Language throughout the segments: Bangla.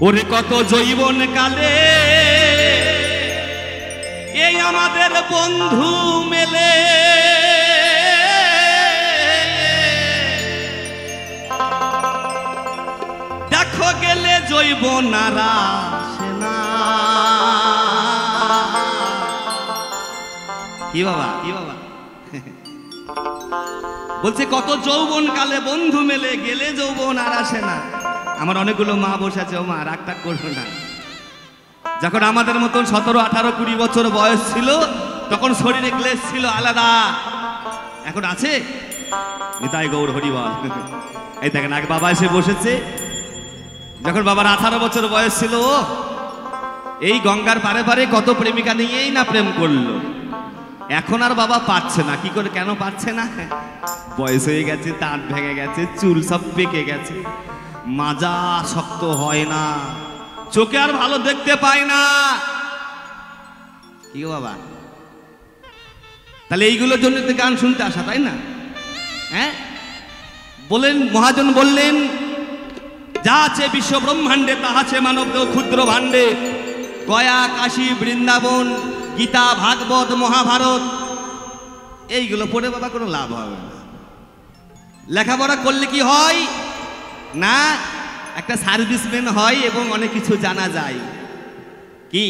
ওরে কত জৈবন কালে এই আমাদের বন্ধু মেলে, দেখো গেলে জৈবনারা সেনা। কি বাবা কি বাবা বলছে কত যৌবন কালে বন্ধু মেলে, গেলে যৌবন আর আসে না। আমার অনেকগুলো মা বসে আছে, ও মা রাগ টাগ করবে না। যখন আমাদের মতন 17, 18, 20 বছর বয়স ছিল তখন শরীরে ক্লেশ ছিল আলাদা, এখন আছে নিতাই গৌর হরিবল। এই দেখেন আগে বাবা এসে বসেছে, যখন বাবার 18 বছর বয়স ছিল এই গঙ্গার পারে পারে কত প্রেমিকা নিয়েই না প্রেম করলো। এখন আর বাবা পাচ্ছে না। কি করে, কেন পাচ্ছে না? বয়স হয়ে গেছে, দাঁত ভেঙে গেছে, চুল সব পেকে গেছে, মাজা শক্ত হয় না, চোখে আর ভালো দেখতে পায় না। কি বাবা, তাহলে এইগুলোর জন্য তো গান শুনতে আসা, তাই না? হ্যাঁ বলেন, মহাজন বললেন যা আছে বিশ্ব ব্রহ্মাণ্ডে তাহা আছে মানব দেহ ক্ষুদ্র ভাণ্ডে। গয়া, কাশী, বৃন্দাবন, গীতা, ভাগবত, মহাভারত এইগুলো পড়ে বাবা কোনো লাভ হবে না। লেখাপড়া করলে কি হয় না, একটা সার্ভিসম্যান হয় এবং অনেক কিছু জানা যায়। কি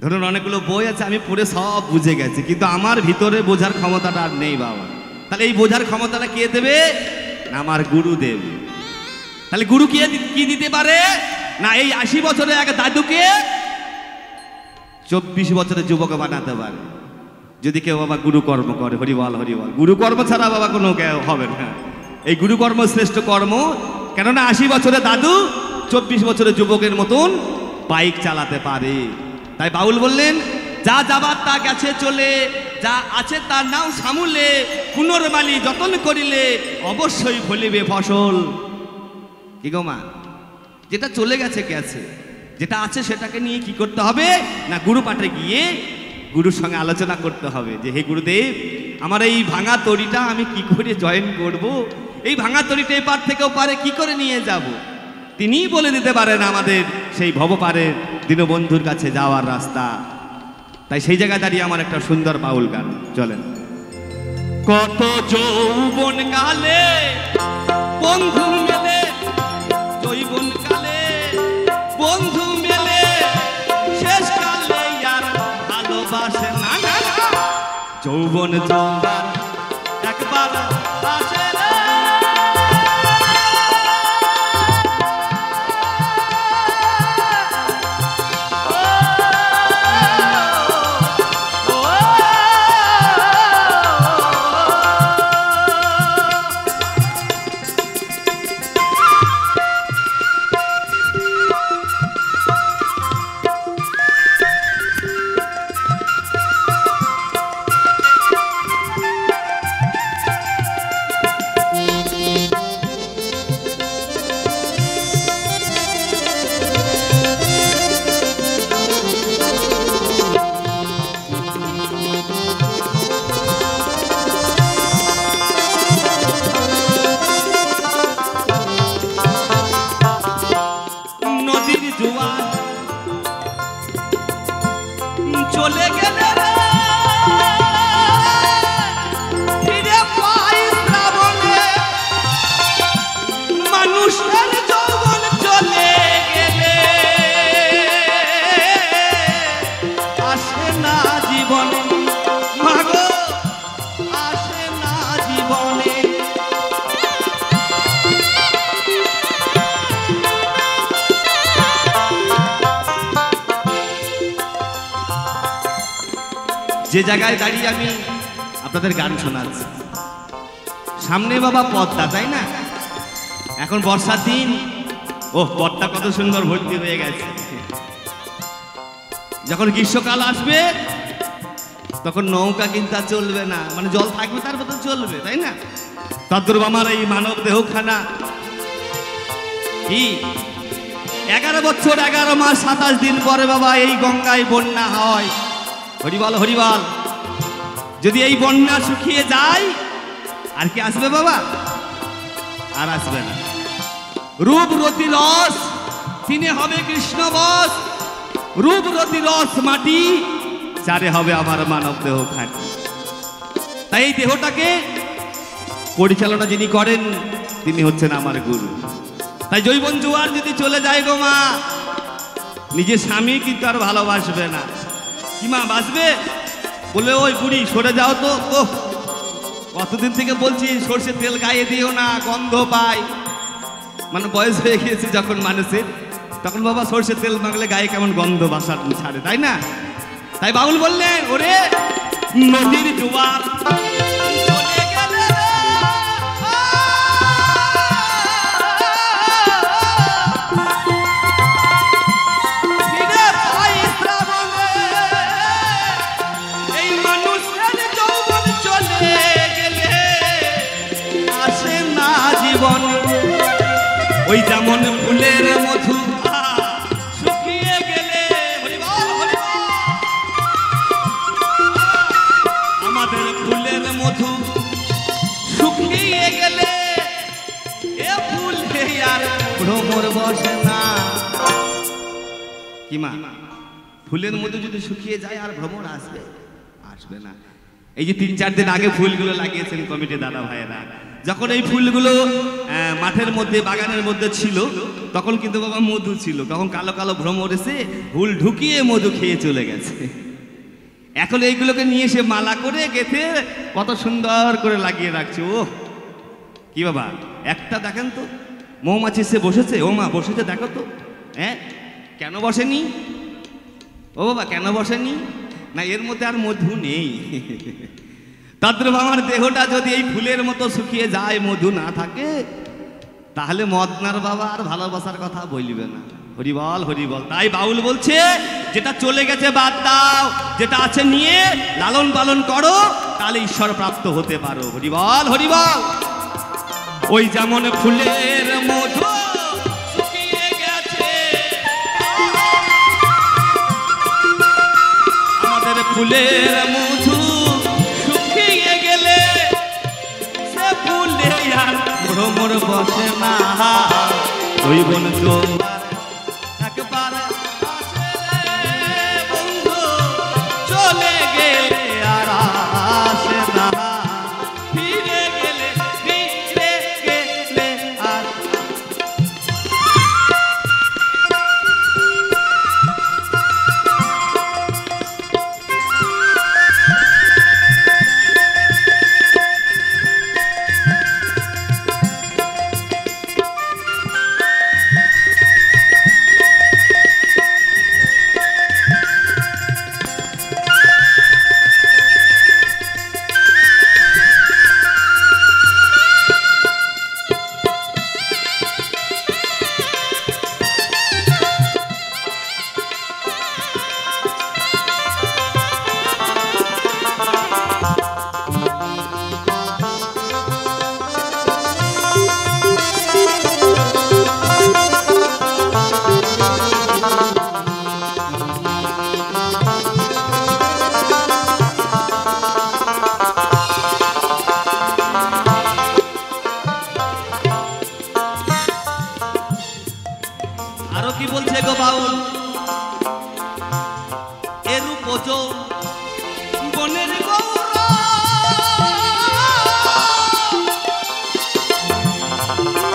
ধরুন অনেকগুলো বই আছে আমি পড়ে সব বুঝে গেছি, কিন্তু আমার ভিতরে বোঝার ক্ষমতাটা আর নেই বাবা। তাহলে এই বোঝার ক্ষমতাটা কে দেবে? না আমার গুরু দেবে। তাহলে গুরু কি দিতে পারে না, এই 80 বছরের এক দাদুকে 24 বছরের যুবক বানাতে পারে, যদি কেউ বাবা গুরুকর্ম করে। হরিবল হরিবল। গুরুকর্ম ছাড়া বাবা কোনো হবে না। এই গুরুকর্ম শ্রেষ্ঠ কর্ম, কেননা 80 বছরের দাদু 24 বছরের যুবকের মতন বাইক চালাতে পারে। তাই বাউল বললেন যা যাবার তা গেছে চলে, যা আছে তার নাও সামুলে, পুনর্মালি যতন করিলে অবশ্যই ফলিবে ফসল। কি গো মা, যেটা চলে গেছে গেছে, যেটা আছে সেটাকে নিয়ে কি করতে হবে না, গুরু পাঠে গিয়ে গুরুর সঙ্গে আলোচনা করতে হবে যে হে গুরুদেব, আমার এই ভাঙা তরিটা আমি কি করে জয়েন করব, এই ভাঙা তরিটা এই পার থেকেও পারে কি করে নিয়ে যাব। তিনিই বলে দিতে পারেন আমাদের সেই ভবপারের দীনবন্ধুর কাছে যাওয়ার রাস্তা। তাই সেই জায়গায় দাঁড়িয়ে আমার একটা সুন্দর বাউল গান, চলেন। কত যৌবন কালে বন্ধু মেলে, যৌবন কালে বন্ধু মেলে, শেষ কালে আর ভালোবাসে না। যৌবন যৌবন একবার আসে রে। চলে গেলে ফিরে পাই শ্রাবণে, মানুষের যৌবন চলে গেলে আসে না জীবনে, মাগো আসে না জীবনে। যে জায়গায় দাঁড়িয়ে আমি আপনাদের গান শোনাচ্ছি, সামনে বাবা পদ্মা, তাই না? এখন বর্ষার দিন, ও পদ্মা কত সুন্দর ভর্তি হয়ে গেছে। যখন গ্রীষ্মকাল আসবে তখন নৌকা কিন্তু আর চলবে না, মানে জল থাকবে তার মতো চলবে, তাই না? তদ্রূপ আমার এই মানব দেহখানা কি 11 বছর 11 মাস 27 দিন পরে বাবা এই গঙ্গায় বন্যা হয়। হরিবল হরিবল। যদি এই বন্যা শুকিয়ে যায় আর কি আসবে বাবা? আর আসবে না। রূপরতি রস, তিনি হবে কৃষ্ণ বস। রূপরতি রস মাটি, চারে হবে আমার মানব দেহ খাঁটি। তাই এই দেহটাকে পরিচালনা যিনি করেন তিনি হচ্ছেন আমার গুরু। তাই যৌবন জোয়ার যদি চলে যায় গো মা, নিজের স্বামী কিন্তু আর ভালোবাসবে না। কি মা বাসবে? বলে ওই বুড়ি সরে যাও তো। ও কতদিন থেকে বলছি সর্ষের তেল গায়ে দিও না, গন্ধ পায়। মানে বয়স হয়ে গিয়েছে যখন মানুষের, তখন বাবা সর্ষের তেল মাখলে গায়ে কেমন গন্ধ বাসা ছাড়ে, তাই না? তাই বাউল বললেন ওরে নদীর জোয়ার চলে গেলে এই মানুষের যৌবন চলে গেলে আসে না জীবন। ওই যেমন ফুলের মধু শুকিয়ে গেলে, আমাদের ফুলের মধু শুকিয়ে গেলে এ ফুল আর ভ্রমর বসে না। কি মা, ফুলের মধু যদি শুকিয়ে যায় আর ভ্রমর আসবে? আসবে না। এই যে 3-4 দিন আগে ফুলগুলো লাগিয়েছেন কমিটি দাদা ভাইয়েরা, যখন এই ফুলগুলো মাঠের মধ্যে বাগানের মধ্যে ছিল তখন কিন্তু বাবা মধু ছিল। তখন কালো কালো ভ্রমর এসে ফুল ঢুকিয়ে মধু খেয়ে চলে গেছে। এখন এইগুলোকে নিয়ে এসে মালা করে গেঁথে কত সুন্দর করে লাগিয়ে রাখছে। ও কি বাবা, একটা দেখেন তো মৌমাছি এসে বসেছে। ও মা বসেছে দেখো তো। হ্যাঁ কেন বসেনি? ও বাবা কেন বসেনি? না এর মধ্যে আর মধু নেই। তদ্রূপ আমার দেহটা যদি এই ফুলের মতো শুকিয়ে যায়, মধু না থাকে, তাহলে মদনার বাবা আর ভালোবাসার কথা বলবে না। হরিবল হরিবল। তাই বাউল বলছে যেটা চলে গেছে বাদ দাও, যেটা আছে নিয়ে লালন পালন করো, তাহলে ঈশ্বর প্রাপ্ত হতে পারো। হরিবল হরিবল। ওই যেমন ফুলের মধু শুকিয়ে গেছে, আমাদের ফুলের মধু শুকিয়ে গেলে সে ফুলে আর ভ্রমর বসে না। ওই বন একবার বন্ধু চলে গেলে আর আসে না, ফিরে গেলে আর। আরো কি বলছে গো বাউল? এরূপ বনের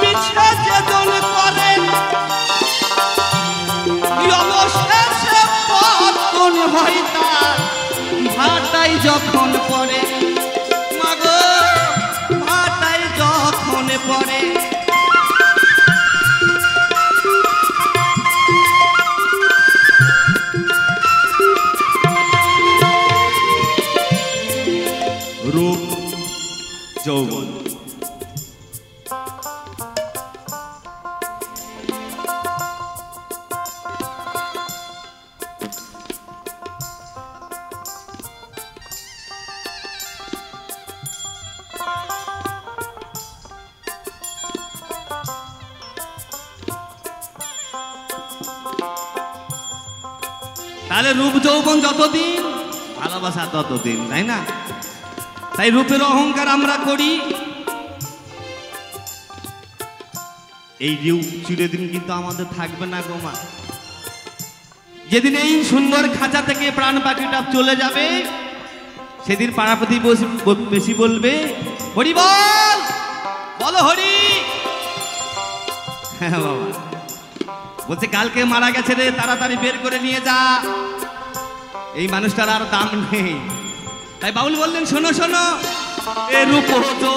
পিছে যেজন করে অবশেষে পতন হয় তার, ভাটাই যখন পড়ে মাগো, ভাটাই যখন পড়ে। রূপ যৌবন তাহলে রূপ যৌবন যতদিন, ভালোবাসা ততদিন, তাই না? তাই রূপের অহংকার আমরা করি, এই চিরদিন কিন্তু আমাদের থাকবে না গো মা। যেদিন এই সুন্দর খাঁচা থেকে প্রাণ পাখিটা চলে যাবে, সেদিন পাড়া প্রতিবেশী বলবে হরি বল, বলো হরি। হ্যাঁ বাবা, বলছে কালকে মারা গেছে রে, তাড়াতাড়ি বের করে নিয়ে যা, এই মানুষটার আর দাম নেই। তাই বাউল বললেন শোনো শোনো, এ রূপ হতো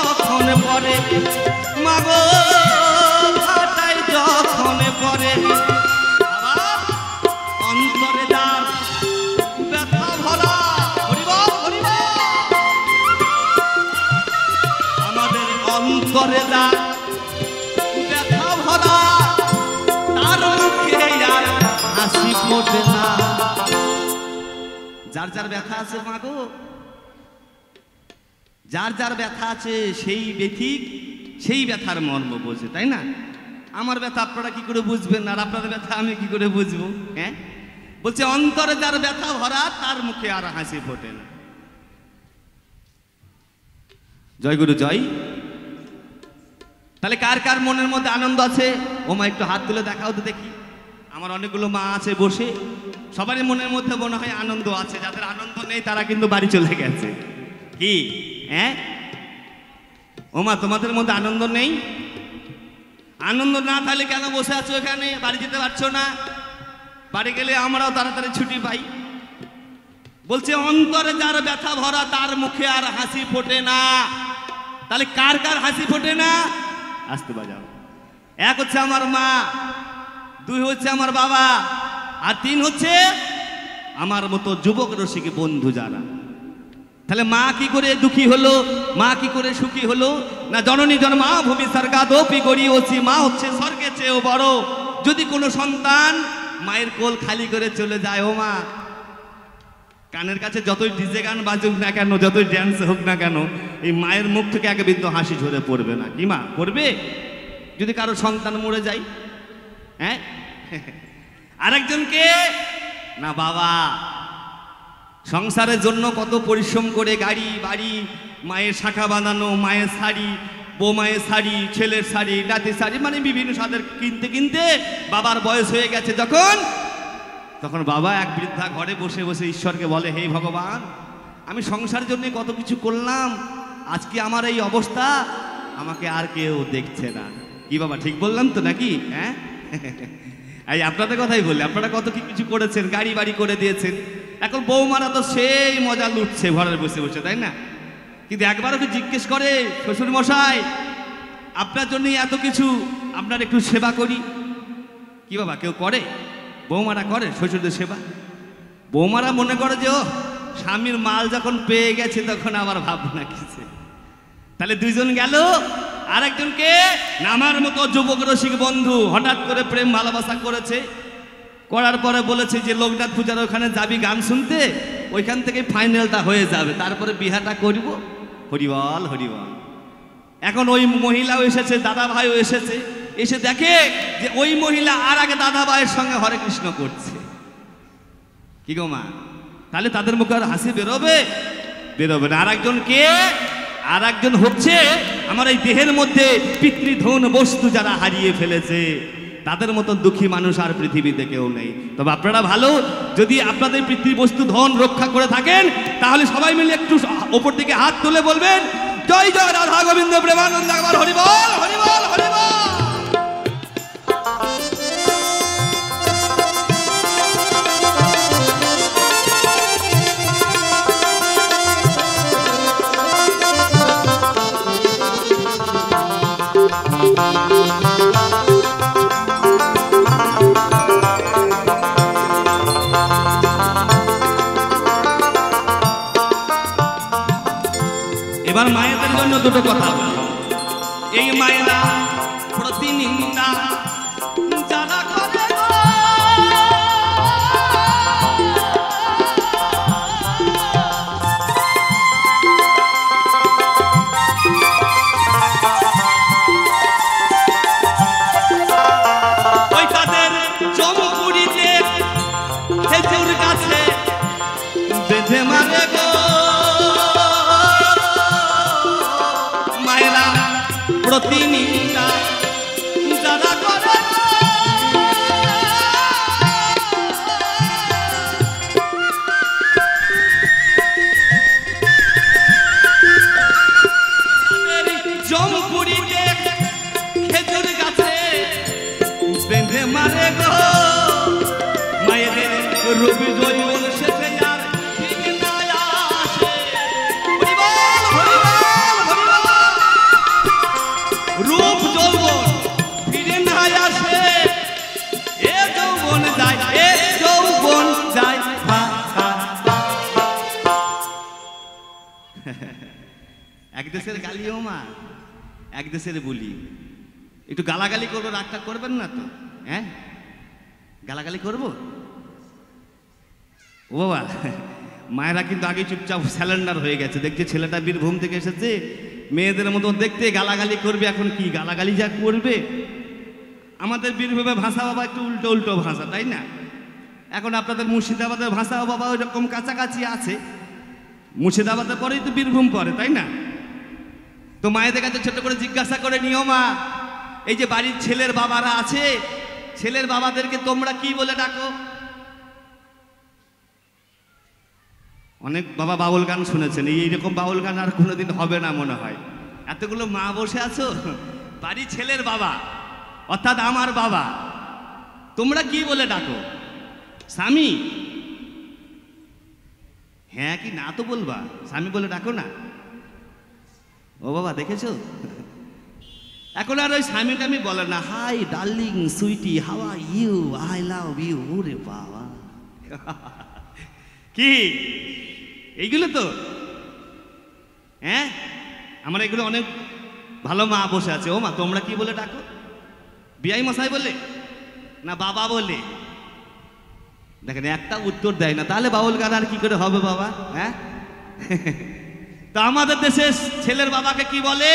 যখন পরে মাগো, ভাটায় যখন পরে অন্তরে যার ব্যথা ভরা, আমাদের অন্তরে যার ব্যথা ভরা, তার মুখে আর হাসি ফোটে না। যার যার ব্যথা আছে মাগো, যার যার ব্যথা আছে সেই ব্যথিক সেই ব্যথার মর্ম বোঝে, তাই না? আমার ব্যথা আপনারা কি করে বুঝবেন, আর আপনার ব্যথা আমি কি করে বুঝবো? হ্যাঁ, বলছে অন্তরে যার ব্যথা ভরা, তার মুখে আর হাসি ফোটে না। জয় গুরু জয়। তাহলে কার কার মনের মধ্যে আনন্দ আছে? ও মা একটু হাত তুলে দেখাও তো দেখি। আমার অনেকগুলো মা আছে বসে, সবারই মনের মধ্যে মনে হয় আনন্দ আছে। যাদের আনন্দ নেই তারা কিন্তু বাড়ি চলে গেছে। কি হ্যাঁ ও মা, তোমাদের মধ্যে আনন্দ নেই? আনন্দ না তাহলে কেন বসে আছো এখানে? বাড়ি যেতে পারছো না? বাড়ি গেলে আমরাও তাড়াতাড়ি ছুটি পাই। বলছে অন্তরে যার ব্যথা ভরা, তার মুখে আর হাসি ফোটে না। তাহলে কার কার হাসি ফোটে না? আসতে বাজাও। এক হচ্ছে আমার মা, দুই হচ্ছে আমার বাবা, আর তিন হচ্ছে আমার মতো যুবক রসিক বন্ধু যারা। তাহলে মা কি করে দুঃখী হলো, মা কি করে সুখী হলো? না জননী জন্মা ভূমি স্বর্গাদপি গড়িয়েছি, মা হচ্ছে স্বর্গের চেয়েও বড়। যদি কোনো সন্তান মায়ের কোল খালি করে চলে যায়, ও মা, কানের কাছে যতই ডিজে গান বাজুক না কেন, যতই ড্যান্স হোক না কেন, এই মায়ের মুখ থেকে এক বিন্দু হাসি ঝরে পড়বে না। কি মা পড়বে? যদি কারো সন্তান মরে যায়, হ্যাঁ আরেকজনকে না বাবা সংসারের জন্য কত পরিশ্রম করে গাড়ি বাড়ি, মায়ের শাখা বাঁধানো, মায়ের শাড়ি, বৌমায়ের শাড়ি, ছেলের শাড়ি, নাতির শাড়ি, মানে বিভিন্ন সাদের কিনতে কিনতে বাবার বয়স হয়ে গেছে যখন, তখন বাবা এক বৃদ্ধা ঘরে বসে বসে ঈশ্বরকে বলে, হে ভগবান, আমি সংসারের জন্য কত কিছু করলাম, আজকে আমার এই অবস্থা, আমাকে আর কেউ দেখছে না। কি বাবা ঠিক বললাম তো নাকি? হ্যাঁ এই আপনাদের কথাই বলি, আপনারা কত কি কিছু করেছেন, গাড়ি বাড়ি করে দিয়েছেন। এখন বৌমারা তো সেই মজা লুটছে ঘরে বসে বসে, তাই না? কিন্তু একবারও কি জিজ্ঞেস করে, শ্বশুর মশাই আপনার জন্যই এত কিছু, আপনার একটু সেবা করি? কি বাবা কেউ করে? বৌমারা করে শ্বশুরদের সেবা? বৌমারা মনে করে যে ও স্বামীর মাল যখন পেয়ে গেছে তখন আবার ভাবনা কিছু। তাহলে দুইজন গেল, আরেকজনকে নামার মতো যুবক রসিক বন্ধু হঠাৎ করে প্রেম ভালোবাসা করেছে, করার পরে বলেছে যে লোকনাথ পূজার ওখানে যাবি গান শুনতে, ওইখান থেকে ফাইনালটা হয়ে যাবে, তারপরে বিহাটা করব। হরিবল হরিবল। এখন ওই মহিলাও এসেছে, দাদা ভাইও এসেছে, এসে দেখে যে ওই মহিলা আর আগে দাদা ভাইয়ের সঙ্গে হরে কৃষ্ণ করছে। কি গো মা, তাহলে তাদের মুখে আর হাসি বেরোবে? বেরোবে না। আর একজন হচ্ছে আমার এই দেহের মধ্যে পিতৃধন বস্তু যারা হারিয়ে ফেলেছে, তাদের মতন দুঃখী মানুষ আর পৃথিবীতে কেউ নেই। তবে আপনারা ভালো, যদি আপনাদের পিতৃবস্তু ধন রক্ষা করে থাকেন, তাহলে সবাই মিলে একটু ওপর দিকে হাত তুলে বলবেন, জয় জয় রাধা গোবিন্দ প্রেমানন্দ, একবার হরিবল হরিবল হরিবল। এবার মায়েদের জন্য দুটো কথা বলি। এই মায়েরা প্রতিনিন্দা যারা করে, প্রতিনিন্দা যারা করে জমপুরিতে খেজুর গাছে বেঁধে মারে গো মায়েদের রবি জৈবন শেষে আর ঠিক না আসে হরিবল হরিবল হরিবল রূপ যৌবন ফিরে না আসে এ যৌবন যায় এক দেশের গালিও মা এক দেশের বলি একটু গালাগালি করবো রাগটা করবেন না তো হ্যাঁ গালাগালি করবো ও বাবা মায়েরা কিন্তু আগে চুপচাপ স্যালেন্ডার হয়ে গেছে দেখছে ছেলেটা বীরভূম থেকে এসেছে মেয়েদের মতো দেখতে গালাগালি করবে এখন কি গালাগালি যা করবে আমাদের বীরভূমে ভাষা বাবা একটু উল্টো উল্টো ভাষা তাই না এখন আপনাদের মুর্শিদাবাদের ভাষা বাবা ওইরকম কাছাকাছি আছে মুর্শিদাবাদের পরেই তো বীরভূম পরে তাই না তো মায়েদের কাছে ছোট করে জিজ্ঞাসা করে নিও মা এই যে বাড়ির ছেলের বাবারা আছে ছেলের বাবাদেরকে তোমরা কি বলে ডাকো অনেক বাবা বাউল গান শুনেছেন এইরকম বাউল গান আর কোনোদিন হবে না মনে হয় এতগুলো মা বসে আছো বাড়ির ছেলের বাবা অর্থাৎ আমার বাবা তোমরা কি বলে ডাকো স্বামী হ্যাঁ কি না তো বলবা স্বামী বলে ডাকো না ও বাবা দেখেছো এখন আর ওই স্বামীটা আমি বলে না hi darling sweetie how are you I love you রে বাবা কি এইগুলো তো হ্যাঁ আমার এগুলো অনেক ভালো মা বসে আছে ও মা তোমরা কি বলে ডাকো বিআই মশাই বলে না বাবা বলে দেখেন একটা উত্তর দেয় না তাহলে বাউল গান আর কি করে হবে বাবা হ্যাঁ তো আমাদের দেশে ছেলের বাবাকে কি বলে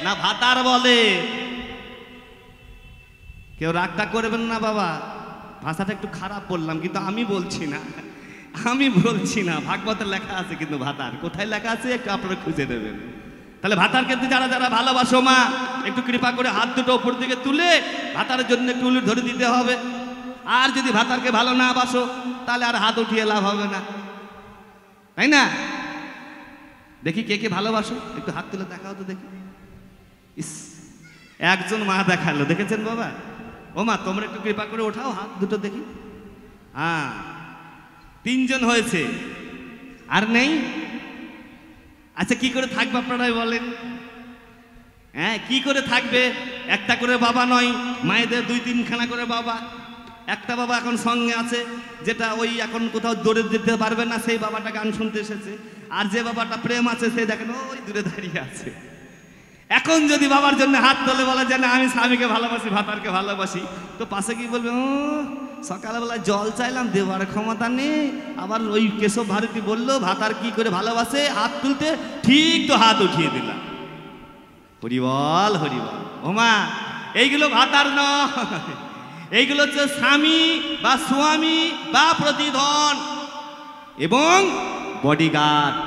না ভাতার বলে কেউ রাগটা করবেন না বাবা ভাষাটা একটু খারাপ বললাম কিন্তু আমি বলছি না ভাগবতে লেখা আছে কিন্তু ভাতার কোথায় লেখা আছে একটু আপনারা খুঁজে দেবেন তাহলে ভাতার কিন্তু যারা যারা ভালোবাসো মা একটু কৃপা করে হাত দুটো উপর দিকে তুলে ভাতার জন্য একটু উলুট ধরে দিতে হবে আর যদি ভাতারকে ভালো না বাসো তাহলে আর হাত উঠিয়ে লাভ হবে না তাই না দেখি কে কে ভালোবাসো একটু হাত তুলে দেখাও তো দেখি ইস একজন মা দেখালো দেখেছেন বাবা ও মা তোমরা একটু কৃপা করে ওঠাও হাত দুটো দেখি হ্যাঁ তিনজন হয়েছে আর নেই আচ্ছা কি করে থাকবে আপনারাই বলেন হ্যাঁ কি করে থাকবে একটা করে বাবা নয় মায়েদের 2-3 খানা করে বাবা একটা বাবা এখন সঙ্গে আছে যেটা ওই এখন কোথাও দৌড়ে যেতে পারবে না সেই বাবাটা গান শুনতে এসেছে আর যে বাবাটা প্রেম আছে সেই দেখেন ওই দূরে দাঁড়িয়ে আছে এখন যদি বাবার জন্য হাত তোলে বলে যে না আমি স্বামীকে ভালোবাসি ভাতারকে ভালোবাসি তো পাশে কি বলবে ও সকালবেলা জল চাইলাম দেওয়ার ক্ষমতা নেই আবার ওই কেশব ভারতী বললো ভাতার কি করে ভালোবাসে হাত তুলতে ঠিক তো হাত উঠিয়ে দিলাম হরিবল হরিবল ওমা এইগুলো ভাতার নয় এইগুলো হচ্ছে স্বামী বা স্বামী বা প্রতিধন এবং বডিগার্ড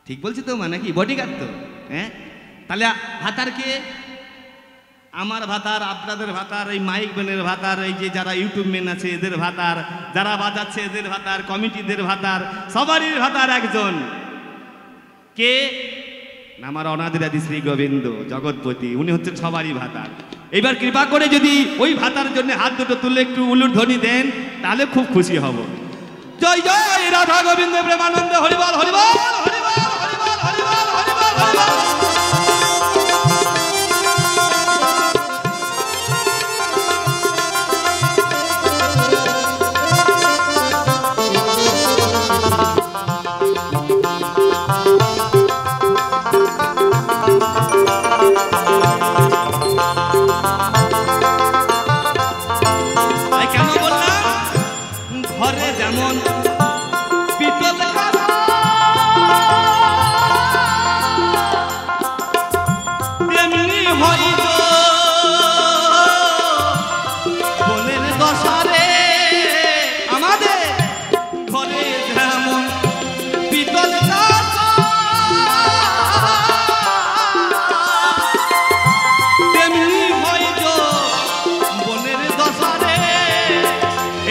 ঠিক বলছি তো মানে কি বডিগার্ড তো হ্যাঁ তাহলে ভাতারকে আমার ভাতার আপনাদের ভাতার এই মাইক ম্যানের ভাতার এই যে যারা ইউটিউব ম্যান আছে এদের ভাতার যারা বাজাচ্ছে এদের ভাতার কমিটিদের ভাতার সবারই ভাতার একজন কে আমার অনাদিরাদি শ্রী গোবিন্দ জগৎপতি উনি হচ্ছেন সবারই ভাতার এবার কৃপা করে যদি ওই ভাতার জন্য হাত দুটো তুলে একটু উলুর ধ্বনি দেন তাহলে খুব খুশি হব জয় জয় রাধা গোবিন্দ প্রেমানন্দ হরিবল হরিবল হরিবল হরিবল হরিবল হরিবল হরিবল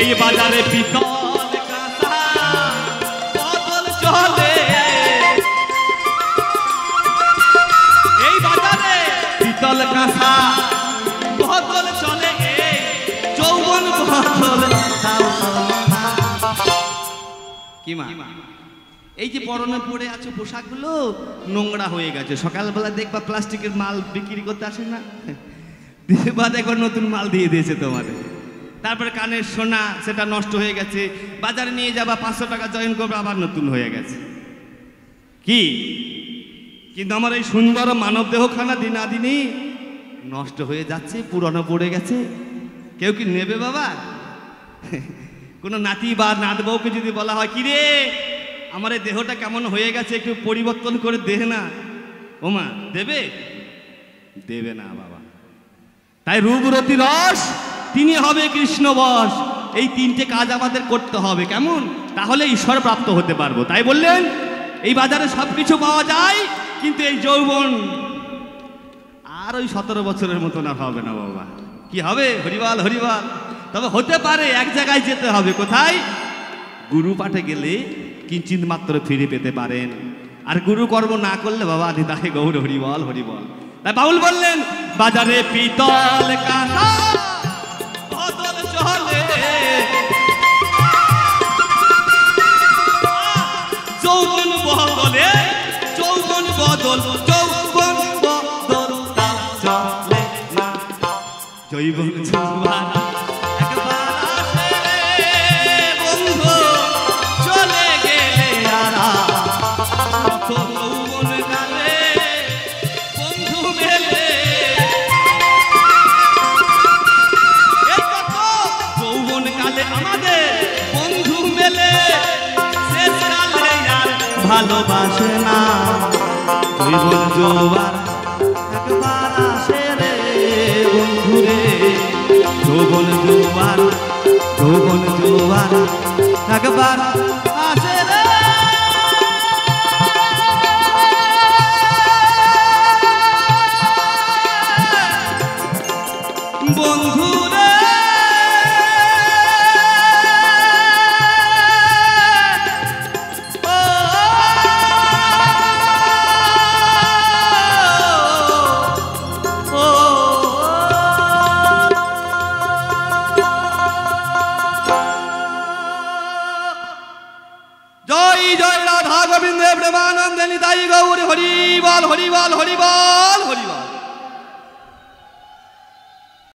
এই বাজারে পিতল কাঁসা বদল চলে, এই বাজারে পিতল কাঁসা বদল চলে, যৌবন বদল কি মা? এই যে পরনে পড়ে আছো পোশাকগুলো নোংরা হয়ে গেছে, সকালবেলা দেখবা প্লাস্টিকের মাল বিক্রি করতে আসে না, দেখবা একবার নতুন মাল দিয়ে দিয়েছে তোমাদের। তারপরে কানের সোনা সেটা নষ্ট হয়ে গেছে, বাজারে নিয়ে যাবা 500 টাকা জয়েন করবে আবার নতুন হয়ে গেছে কি। কিন্তু আমার এই সুন্দর মানব দেহখানা দিনাদিনই নষ্ট হয়ে যাচ্ছে, পুরনো পড়ে গেছে। কেউ কি নেবে বাবা? কোনো নাতি বা নাত বউকে যদি বলা হয়, কিরে আমার এই দেহটা কেমন হয়ে গেছে একটু পরিবর্তন করে দে না, ও মা দেবে? দেবে না বাবা। তাই রূপ রতি রস তিনি হবে কৃষ্ণ বশ, এই 3টে কাজ আমাদের করতে হবে, কেমন? তাহলে ঈশ্বর প্রাপ্ত হতে পারবো। তাই বললেন এই বাজারে সবকিছু পাওয়া যায়, কিন্তু এই যৌবন আর ওই 17 বছরের মতো না হবে না বাবা। কি হবে? হরিবাল হরিবাল। তবে হতে পারে এক জায়গায় যেতে হবে, কোথায়? গুরু পাঠে গেলে কিঞ্চিত মাত্র ফিরে পেতে পারেন, আর গুরু কর্ম না করলে বাবা নিতাই গৌর হরিবল হরিবল। তাই বাউল বললেন বাজারে পিতল কাঁসা বদল চলে, যৌবন বদলে যৌবন বদল, যৌবন বদল চলে না, যৌবন যৌবন একবার আসে রে বন্ধু, চলে গেলে আরা যৌবন কালে বন্ধু মেলে, যৌবন কালে আমাদের বন্ধু মেলে, শেষ কালে আর ভালোবাসে না, যৌবন জোয়ার একবার আসে রে বন্ধু রে, যৌবন জোয়ার যৌবন জোয়ার একবার আসে রে বন্ধু রে। জয় জয় রাধা গোবিন্দ প্রেমানন্দ নিতাই গৌর হরিবল হরিবল হরিবল।